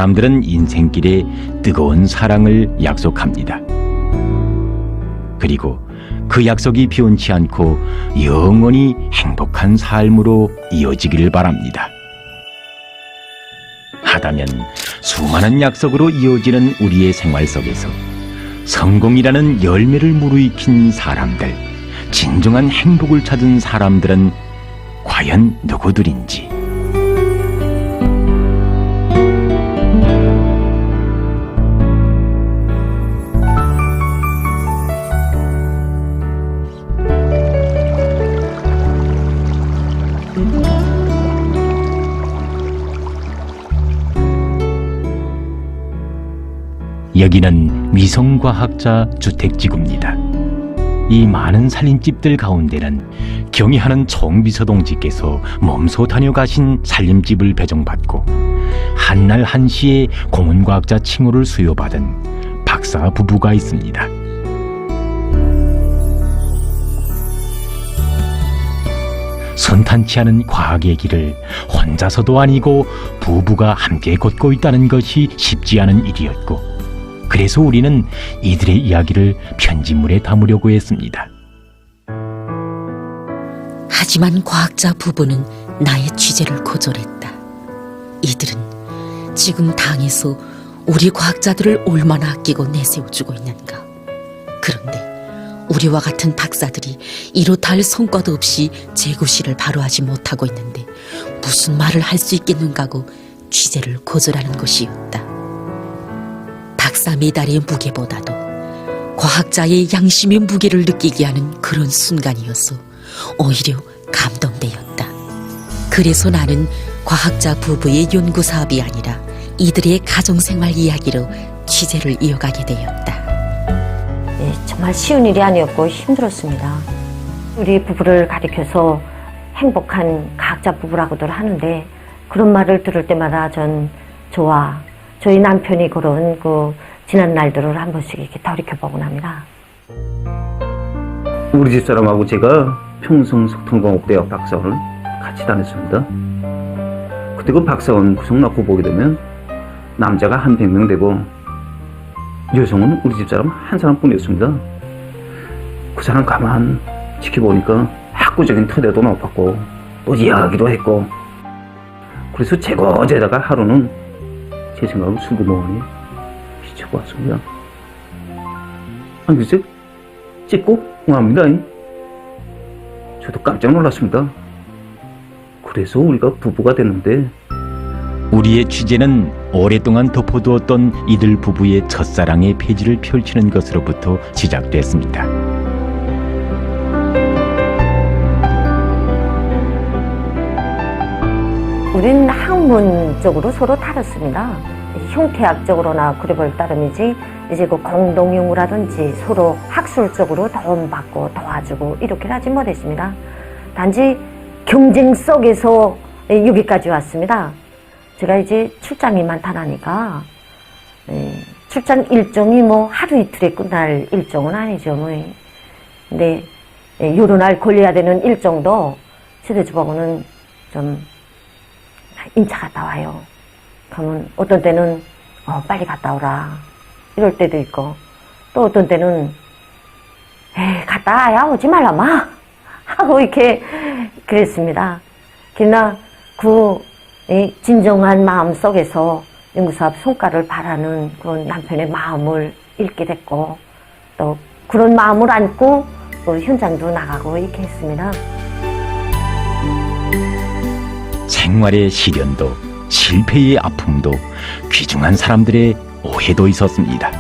사람들은 인생길에 뜨거운 사랑을 약속합니다. 그리고 그 약속이 변치 않고 영원히 행복한 삶으로 이어지기를 바랍니다. 하다면 수많은 약속으로 이어지는 우리의 생활 속에서 성공이라는 열매를 무르익힌 사람들, 진정한 행복을 찾은 사람들은 과연 누구들인지. 여기는 위성과학자 주택지구입니다. 이 많은 살림집들 가운데는 경의하는 총비서 동지께서 몸소 다녀가신 살림집을 배정받고 한날 한시에 고문과학자 칭호를 수여받은 박사 부부가 있습니다. 순탄치 않은 과학의 길을 혼자서도 아니고 부부가 함께 걷고 있다는 것이 쉽지 않은 일이었고, 그래서 우리는 이들의 이야기를 편집물에 담으려고 했습니다. 하지만 과학자 부부는 나의 취재를 거절했다. 이들은 지금 당에서 우리 과학자들을 얼마나 아끼고 내세워주고 있는가. 그런데 우리와 같은 박사들이 이렇다 할 성과도 없이 재구실을 바로 하지 못하고 있는데 무슨 말을 할 수 있겠는가고 취재를 거절하는 것이었다. 박사 메달의 무게보다도 과학자의 양심의 무게를 느끼게 하는 그런 순간이어서 오히려 감동되었다. 그래서 나는 과학자 부부의 연구 사업이 아니라 이들의 가정생활 이야기로 취재를 이어가게 되었다. 네, 정말 쉬운 일이 아니었고 힘들었습니다. 우리 부부를 가리켜서 행복한 과학자 부부라고들 하는데, 그런 말을 들을 때마다 저와 저희 남편이 걸어온 그 지난 날들을 한 번씩 이렇게 돌이켜보곤 합니다. 우리 집사람하고 제가 평성석탄공업대학 박사원을 같이 다녔습니다. 그때 그 박사원 구성 낳고 보게 되면 남자가 한 100명 되고 여성은 우리 집사람 한 사람뿐이었습니다. 그 사람 가만 지켜보니까 학구적인 토대도 높았고 또 이야기도 했고, 그래서 제가 어제다가 하루는 제 생각으로 술구멍에 비춰고 왔습니다. 아니 글쎄 찢고 흥합니다. 저도 깜짝 놀랐습니다. 그래서 우리가 부부가 됐는데, 우리의 취재는 오랫동안 덮어두었던 이들 부부의 첫사랑의 페이지를 펼치는 것으로부터 시작됐습니다. 우리는 학문적으로 서로 다릅니다. 형태학적으로나 그래 볼 따름이지, 이제 그 공동연구라든지 서로 학술적으로 도움받고 도와주고 이렇게 하지 못했습니다. 단지 경쟁 속에서 여기까지 왔습니다. 제가 이제 출장이 많다 나니까 출장 일정이 뭐 하루 이틀에 끝날 일정은 아니죠. 근데 여러 날 걸려야 되는 일정도 시대주보고는 좀 인차 갔다 와요. 그러면 어떤 때는 빨리 갔다 오라 이럴 때도 있고, 또 어떤 때는 갔다 와야 오지 말라 마 하고 이렇게 그랬습니다. 그러나 그 진정한 마음 속에서 연구사업 성과를 바라는 그런 남편의 마음을 읽게 됐고, 또 그런 마음을 안고 또 현장도 나가고 이렇게 했습니다. 생활의 시련도 실패의 아픔도 귀중한 사람들의 오해도 있었습니다.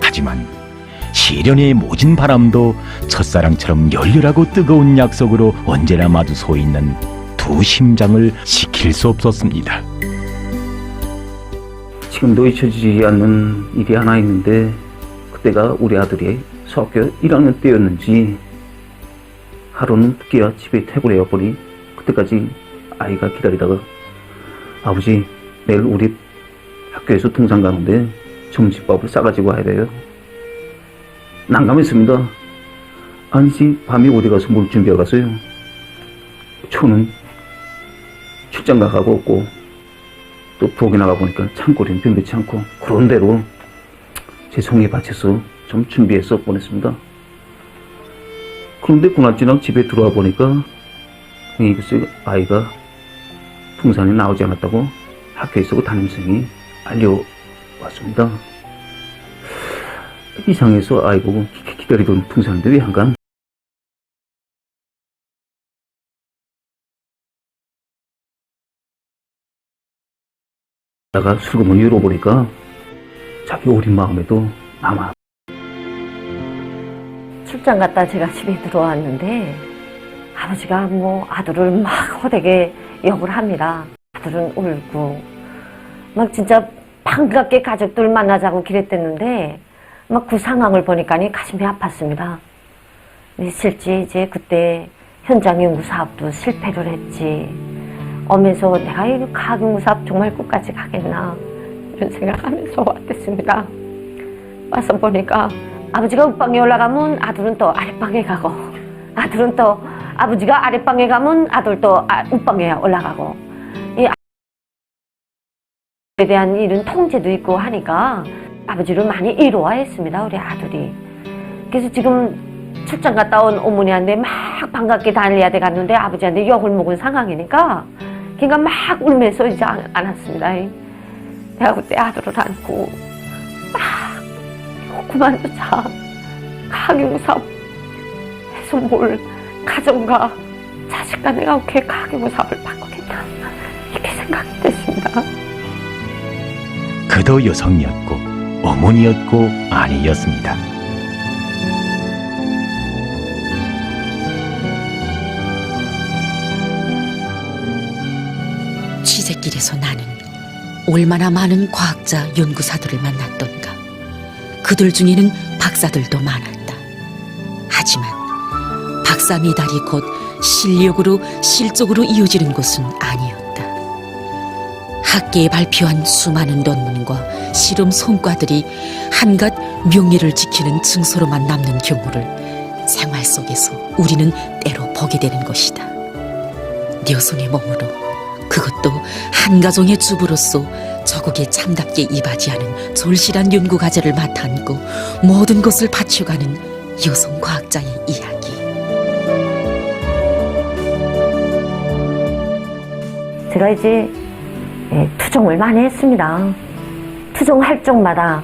하지만 시련의 모진 바람도 첫사랑처럼 열렬하고 뜨거운 약속으로 언제나 마주 서 있는 두 심장을 식힐 수 없었습니다. 지금도 잊혀지지 않는 일이 하나 있는데, 그때가 우리 아들이 수학교 1학년 때였는지 하루는 늦게야 집에 퇴근해야 보니 그때까지 아이가 기다리다가 아버지 내일 우리 학교에서 등산 가는데 점심밥을 싸가지고 와야 돼요. 난감했습니다. 아니지 밤에 어디 가서 뭘 준비해 갔어요. 초는 출장 가고 없고 또 부엌에 나가 보니까 창고리는 변변치 않고 그런 대로 제 성에 바쳐서 좀 준비해서 보냈습니다. 그런데 고난지날 집에 들어와 보니까 글쎄 아이가 풍산이 나오지 않았다고 학교에서 담임선생이 알려왔습니다. 이상해서 아이 보고 기다리던 풍산인데 왜 한간 다가 슬그머니 열어보니까 자기 어린 마음에도 남아. 출장 갔다 제가 집에 들어왔는데 아버지가 뭐 아들을 막 호되게 욕을 합니다. 아들은 울고 막 진짜 반갑게 가족들 만나자고 그랬댔는데 막 그 상황을 보니까 가슴이 아팠습니다. 실제 이제 그때 현장 연구 사업도 실패를 했지. 오면서 내가 이 과학 연구 사업 정말 끝까지 가겠나 이런 생각하면서 왔댔습니다. 와서 보니까 아버지가 윗방에 올라가면 아들은 또 아랫방에 가고, 아들은 또 아버지가 아랫방에 가면 아들도 윗방에 올라가고, 이 아버지에 대한 이런 통제도 있고 하니까 아버지를 많이 이로화했습니다, 우리 아들이. 그래서 지금 출장 갔다 온 어머니한테 막 반갑게 달려야 돼 갔는데 아버지한테 욕을 먹은 상황이니까 걔가 막 울면서 이제 안았습니다. 내가 그때 아들을 안고 막 그만두자. 가계무사업 해서 뭘 가정과 자식과 내가 어떻게 가계무사업을 바꾸겠나 이렇게 생각이 됐습니다. 그도 여성이었고 어머니였고 아내였습니다. 취재길에서 나는 얼마나 많은 과학자, 연구사들을 만났던가. 그들 중에는 박사들도 많았다. 하지만 박사 미달이 곧 실력으로 실적으로 이어지는 것은 아니었다. 학계에 발표한 수많은 논문과 실험 성과들이 한갓 명예를 지키는 증서로만 남는 경우를 생활 속에서 우리는 때로 보게 되는 것이다. 여성의 몸으로, 그것도 한 가정의 주부로서 저국에 참답게 이바지하는 절실한 연구 과제를 맡아안고 모든 것을 바쳐가는 여성 과학자의 이야기. 제가 이제 투정을 많이 했습니다. 투정할 적마다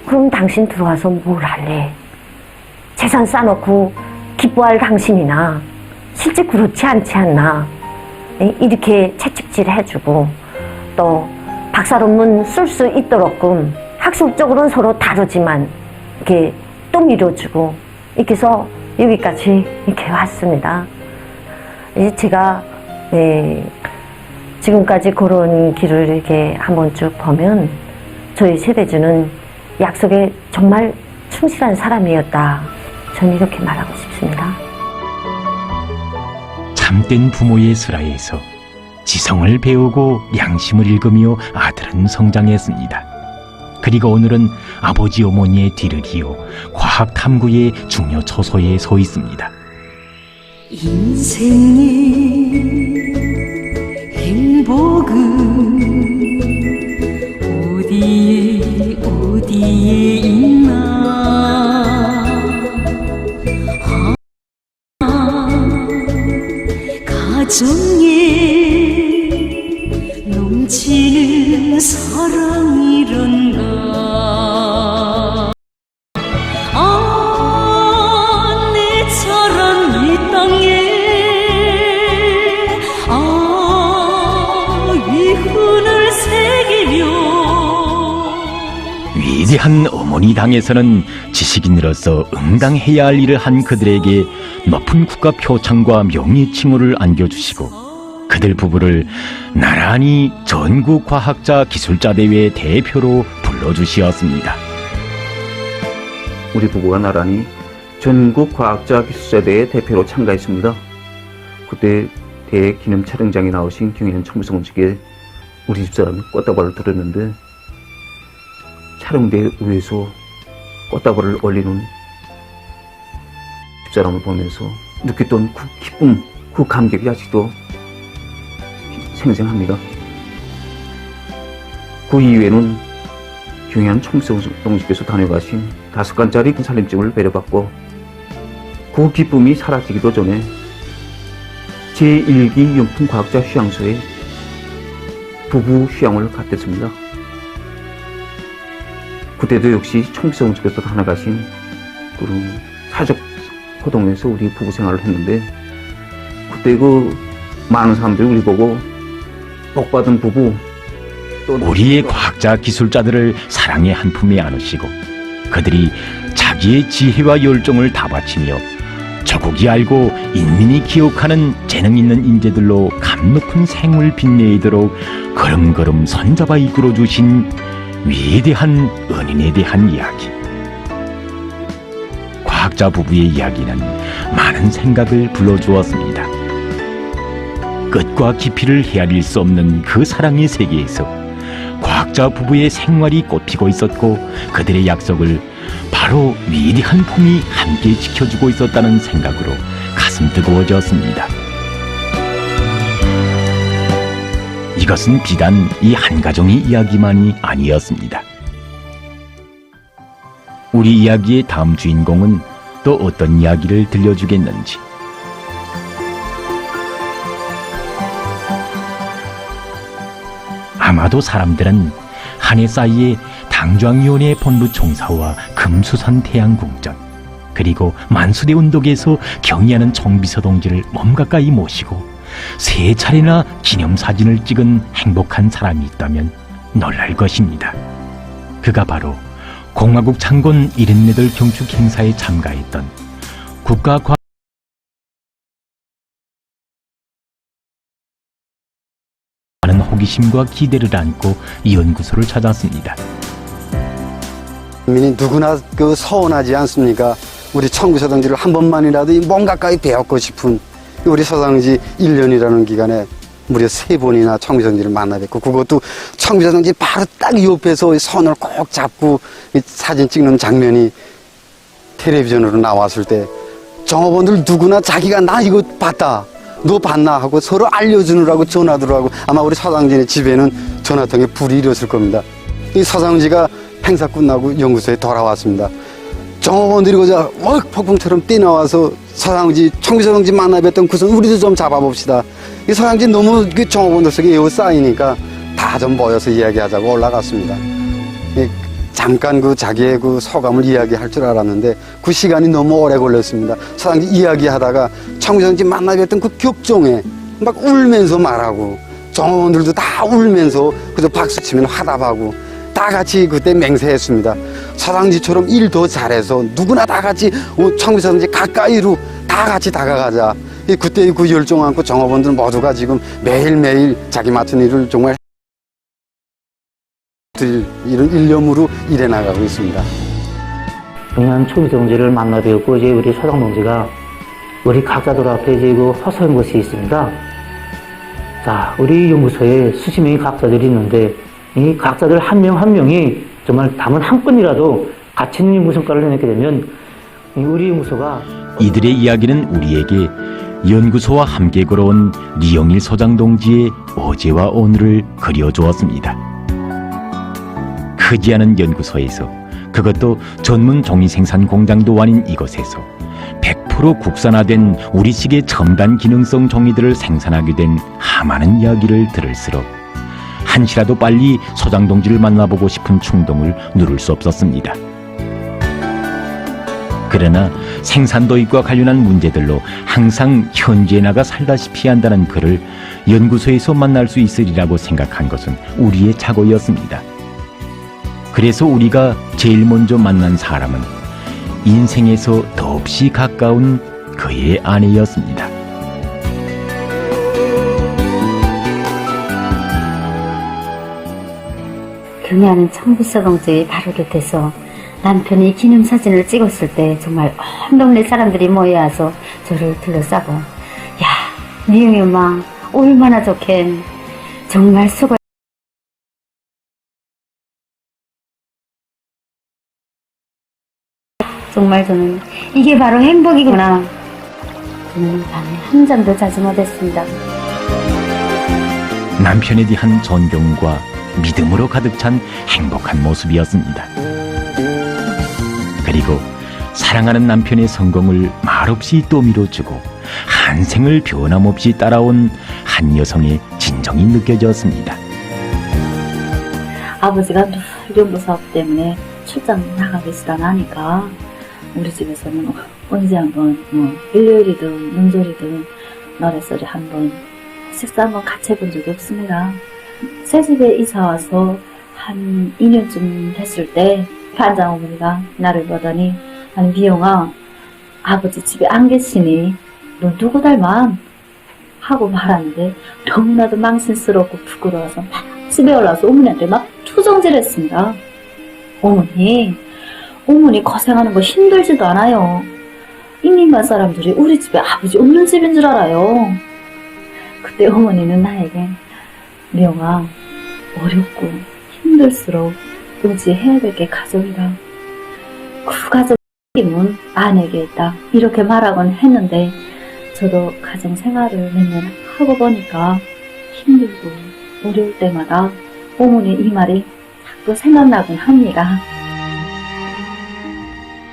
그럼 당신 들어와서 뭘 할래? 재산 쌓아놓고 기뻐할 당신이나 실제 그렇지 않지 않나? 이렇게 채찍질 해주고 또 박사 논문 쓸 수 있도록끔 학술적으로는 서로 다르지만 이렇게 또 밀어주고 이렇게 해서 여기까지 이렇게 왔습니다. 이제 제가 지금까지 걸어온 길을 이렇게 한번 쭉 보면 저희 세대주는 약속에 정말 충실한 사람이었다. 저는 이렇게 말하고 싶습니다. 참된 부모의 슬하에서 지성을 배우고 양심을 읽으며 아들은 성장했습니다. 그리고 오늘은 아버지 어머니의 뒤를 이어 과학 탐구의 중요 초소에 서 있습니다. 인생의 행복은 어디에 있나. 가정에 넘치는 사랑이란가. 내처럼 이 땅에 위훈을 새기며. 위대한 어머니 당에서는 지식인으로서 응당해야 할 일을 한 그들에게 높은 국가 표창과 명예 칭호를 안겨주시고 그들 부부를 나란히 전국 과학자 기술자 대회 대표로 불러주시었습니다. 우리 부부가 나란히 전국 과학자 기술자 대회 대표로 참가했습니다. 그때 대회 기념 촬영장에 나오신 경희는 청부성직에 우리 집사람이 꽃다발을 들었는데 촬영대 위에서 꽃다발을 올리는 집사람을 보면서 느꼈던 그 기쁨, 그 감격이 아직도 생생합니다. 그 이후에는 중요한 총수동지께서 다녀가신 5간짜리 살림증을 배려받고 그 기쁨이 사라지기도 전에 제1기 영풍과학자 휴양소에 부부 휴양을 갔댔습니다. 그때도 역시 총수동지께서 다녀가신 그런 사적 호동에서 우리 부부 생활을 했는데 그때 그 많은 사람들이 우리 보고 복받은 부부 또 우리의 과학자 기술자들을 사랑의 한 품에 안으시고 그들이 자기의 지혜와 열정을 다 바치며 조국이 알고 인민이 기억하는 재능 있는 인재들로 감 높은 생을 빛내도록 걸음걸음 손잡아 이끌어 주신 위대한 은인에 대한 이야기. 과학자 부부의 이야기는 많은 생각을 불러주었습니다. 끝과 깊이를 헤아릴 수 없는 그 사랑의 세계에서 과학자 부부의 생활이 꽃피고 있었고 그들의 약속을 바로 위대한 품이 함께 지켜주고 있었다는 생각으로 가슴 뜨거워졌습니다. 이것은 비단 이 한 가정의 이야기만이 아니었습니다. 우리 이야기의 다음 주인공은 또 어떤 이야기를 들려주겠는지. 아마도 사람들은 한 해 사이에 당좌위원회 본부 총사와 금수산 태양궁전 그리고 만수대 운동에서 경의하는 정비서 동지를 몸 가까이 모시고 3차례나 기념사진을 찍은 행복한 사람이 있다면 놀랄 것입니다. 그가 바로 공화국 창건 78 경축 행사에 참가했던 국가과학 많은 호기심과 기대를 안고 이 연구소를 찾았습니다. 국민이 누구나 그 서운하지 않습니까? 우리 청구서 동지를 한 번만이라도 몸 가까이 배웠고 싶은 우리 서당지 1년이라는 기간에 무려 3번이나 청구서 동지를 만나 뵙고 그것도 청구서 동지 바로 딱 옆에서 손을 꼭 잡고 사진 찍는 장면이 텔레비전으로 나왔을 때 정업원들 누구나 자기가 나 이거 봤다 너 봤나 하고 서로 알려주느라고 전화들하고 아마 우리 서당지의 집에는 전화통에 불이 일었을 겁니다. 이 서당지가 행사 끝나고 연구소에 돌아왔습니다. 정업원들이 그저 폭풍처럼 뛰어나와서 서당지 청구서 동지 만나 뵀던 그 손 우리도 좀 잡아봅시다. 이 서당지 너무 그 정업원들 속에 에워싸이니까 다 좀 모여서 이야기하자고 올라갔습니다. 잠깐 그 자기의 그 소감을 이야기할 줄 알았는데 그 시간이 너무 오래 걸렸습니다. 서당지 이야기하다가 청구서 동지 만나 뵀던 그 격종에 막 울면서 말하고 정업원들도 다 울면서 그저 박수치면 화답하고 다 같이 그때 맹세했습니다. 서당지처럼 일 더 잘해서 누구나 다 같이 청구서 동지 가까이로 다 같이 다가가자. 그때 그 열정 않고 정업원들 모두가 지금 매일매일 자기 맡은 일을 정말 이런 일념으로 일해 나가고 있습니다. 중요한 청구서 동지를 만나 뵙고 이제 우리 서당 동지가 우리 각자들 앞에 이제 그 호소한 것이 있습니다. 자, 우리 연구소에 수십 명의 각자들이 있는데 이 각자들 한 명 한 명이 정말 담은 한 건이라도 가치 있는 연구 성과를 내게 되면 우리 연구소가 이들의 이야기는 우리에게 연구소와 함께 걸어온 리영일 소장 동지의 어제와 오늘을 그려주었습니다. 크지 않은 연구소에서 그것도 전문 종이 생산 공장도 아닌 이곳에서 100% 국산화된 우리식의 첨단 기능성 종이들을 생산하게 된 하많은 이야기를 들을수록 한시라도 빨리 소장 동지를 만나보고 싶은 충동을 누를 수 없었습니다. 그러나 생산도입과 관련한 문제들로 항상 현지에 나가 살다시피 한다는 그를 연구소에서 만날 수 있으리라고 생각한 것은 우리의 착오였습니다. 그래서 우리가 제일 먼저 만난 사람은 인생에서 더없이 가까운 그의 아내였습니다. 경의하는 청구서 동지 바로 곁에서 남편이 기념사진을 찍었을 때 정말 온 동네 사람들이 모여와서 저를 둘러싸고 야, 미영이 엄마 얼마나 좋겐 정말 수고 정말 저는 이게 바로 행복이구나. 저는 밤에 한 잠도 자지 못했습니다. 남편에 대한 존경과 믿음으로 가득 찬 행복한 모습이었습니다. 그리고 사랑하는 남편의 성공을 말없이 또 밀어주고 한 생을 변함없이 따라온 한 여성의 진정이 느껴졌습니다. 아버지가 늘 연구사업 때문에 출장 나가 계시다 나니까 우리 집에서는 언제 한번 일요일이든 명절이든 노래소리 한번 식사 한번 같이 해본 적이 없습니다. 새 집에 이사 와서 한 2년쯤 됐을 때 반장 어머니가 나를 보더니 아니 미영아 아버지 집에 안 계시니 너 누구 닮아? 하고 말하는데 너무나도 망신스럽고 부끄러워서 막 집에 올라와서 어머니한테 막 투정질했습니다. 어머니 고생하는 거 힘들지도 않아요. 인민반 사람들이 우리 집에 아버지 없는 집인 줄 알아요. 그때 어머니는 나에게 미영아 어렵고 힘들수록 의지해야 될 게 가족이라 그 가족 책임은 아내에게 있다 이렇게 말하곤 했는데 저도 가정 생활을 몇 년 하고 보니까 힘들고 어려울 때마다 어머니 이 말이 자꾸 생각나곤 합니다.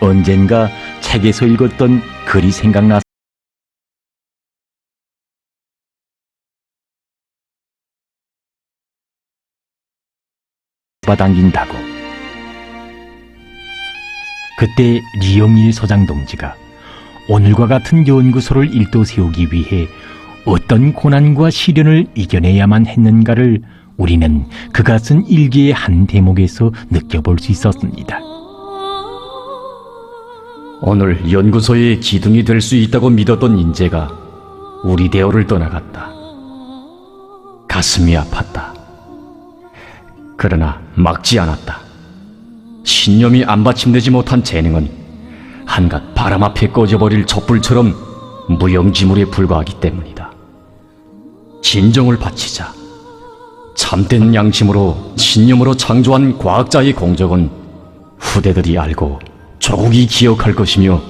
언젠가 책에서 읽었던 글이 생각나서 잡아당긴다고. 그때 리용일 소장 동지가 오늘과 같은 연구소를 일도세우기 위해 어떤 고난과 시련을 이겨내야만 했는가를 우리는 그가 쓴 일기의 한 대목에서 느껴볼 수 있었습니다. 오늘 연구소의 기둥이 될 수 있다고 믿었던 인재가 우리 대오를 떠나갔다. 가슴이 아팠다. 그러나 막지 않았다. 신념이 안받침되지 못한 재능은 한갓 바람 앞에 꺼져버릴 촛불처럼 무용지물에 불과하기 때문이다. 진정을 바치자. 참된 양심으로 신념으로 창조한 과학자의 공적은 후대들이 알고 조국이 기억할 것이며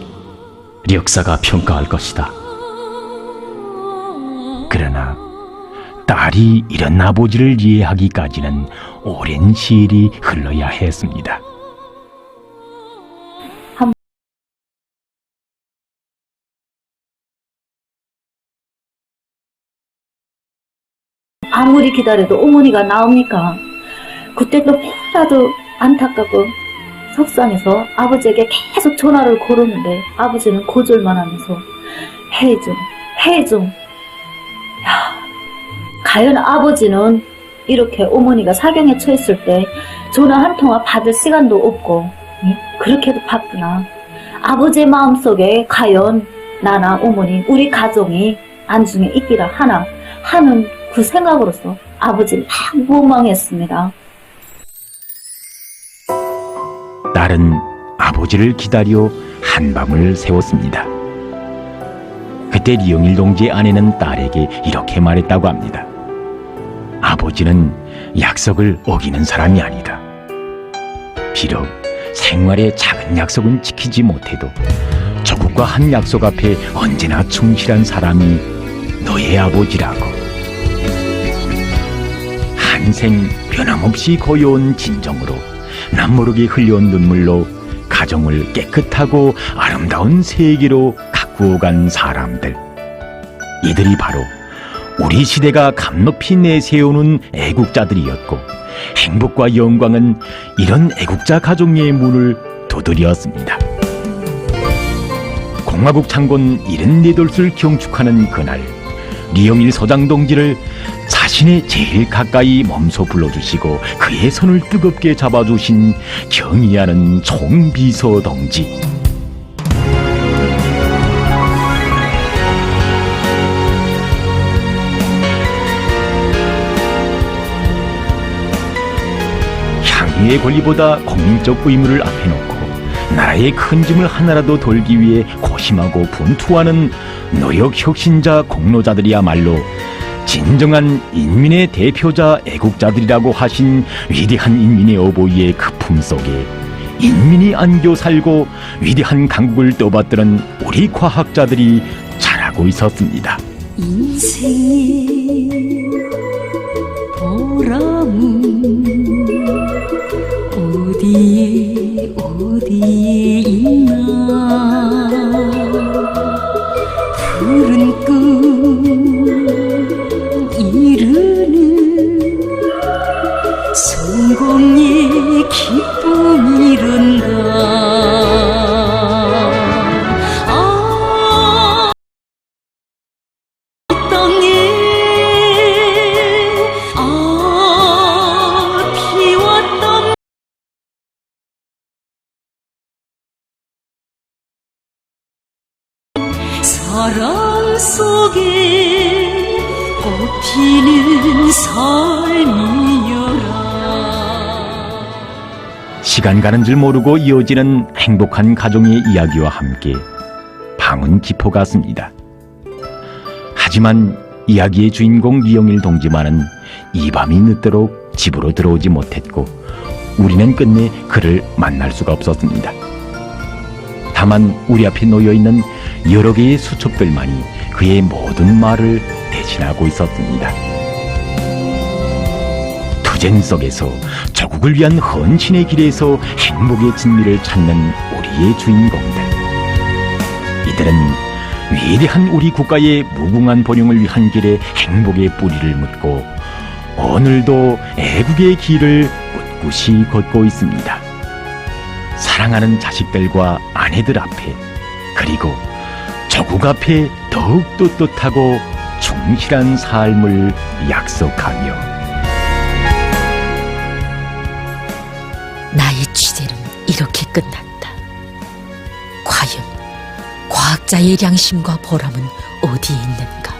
역사가 평가할 것이다. 그러나 딸이 이런 아버지를 이해하기까지는 오랜 시일이 흘러야 했습니다. 아무리 기다려도 어머니가 나옵니까? 그때 또 너무나도 안타깝고 속상해서 아버지에게 계속 전화를 걸었는데 아버지는 거절만 하면서 해좀 과연 아버지는 이렇게 어머니가 사경에 처했을 때 전화 한 통화 받을 시간도 없고 그렇게도 바쁘나 아버지의 마음속에 과연 나나 어머니 우리 가정이 안중에 있기라 하나 하는 그 생각으로서 아버지는 막 원망했습니다. 딸은 아버지를 기다려 한밤을 새웠습니다. 그때 리용일 동지의 아내는 딸에게 이렇게 말했다고 합니다. 아버지는 약속을 어기는 사람이 아니다. 비록 생활의 작은 약속은 지키지 못해도 조국과 한 약속 앞에 언제나 충실한 사람이 너의 아버지라고. 한생 변함없이 고여온 진정으로 남모르게 흘려온 눈물로 가정을 깨끗하고 아름다운 세계로 가꾸어간 사람들. 이들이 바로 우리 시대가 감높이 내세우는 애국자들이었고 행복과 영광은 이런 애국자 가정의 문을 두드렸습니다. 공화국 창건 74돌을 경축하는 그날 리용일 소장 동지를 자신의 제일 가까이 몸소 불러주시고 그의 손을 뜨겁게 잡아주신 경의하는 총비서 동지. 향유의 권리보다 국민적 의무를 앞에 놓고 나라의 큰 짐을 하나라도 돌기 위해 고심하고 분투하는 노역혁신자 공로자들이야말로 진정한 인민의 대표자 애국자들이라고 하신 위대한 인민의 어버이의 그 품속에 인민이 안겨 살고 위대한 강국을 떠받드는 우리 과학자들이 자라고 있었습니다. 인생이 보람은 어디에 있나 푸른 꿈 이루는 성공의 기쁨이란가. 사랑 속에 꽃피는 삶이여라. 시간 가는 줄 모르고 이어지는 행복한 가정의 이야기와 함께 방은 깊어갔습니다. 하지만 이야기의 주인공 이영일 동지만은 이 밤이 늦도록 집으로 들어오지 못했고 우리는 끝내 그를 만날 수가 없었습니다. 다만 우리 앞에 놓여있는 여러 개의 수첩들만이 그의 모든 말을 대신하고 있었습니다. 투쟁 속에서 조국을 위한 헌신의 길에서 행복의 진미를 찾는 우리의 주인공들. 이들은 위대한 우리 국가의 무궁한 번영을 위한 길에 행복의 뿌리를 묻고 오늘도 애국의 길을 꿋꿋이 걷고 있습니다. 사랑하는 자식들과 아내들 앞에 그리고 조국 앞에 더욱 떳떳하고 충실한 삶을 약속하며 나의 취재는 이렇게 끝났다. 과연 과학자의 양심과 보람은 어디에 있는가?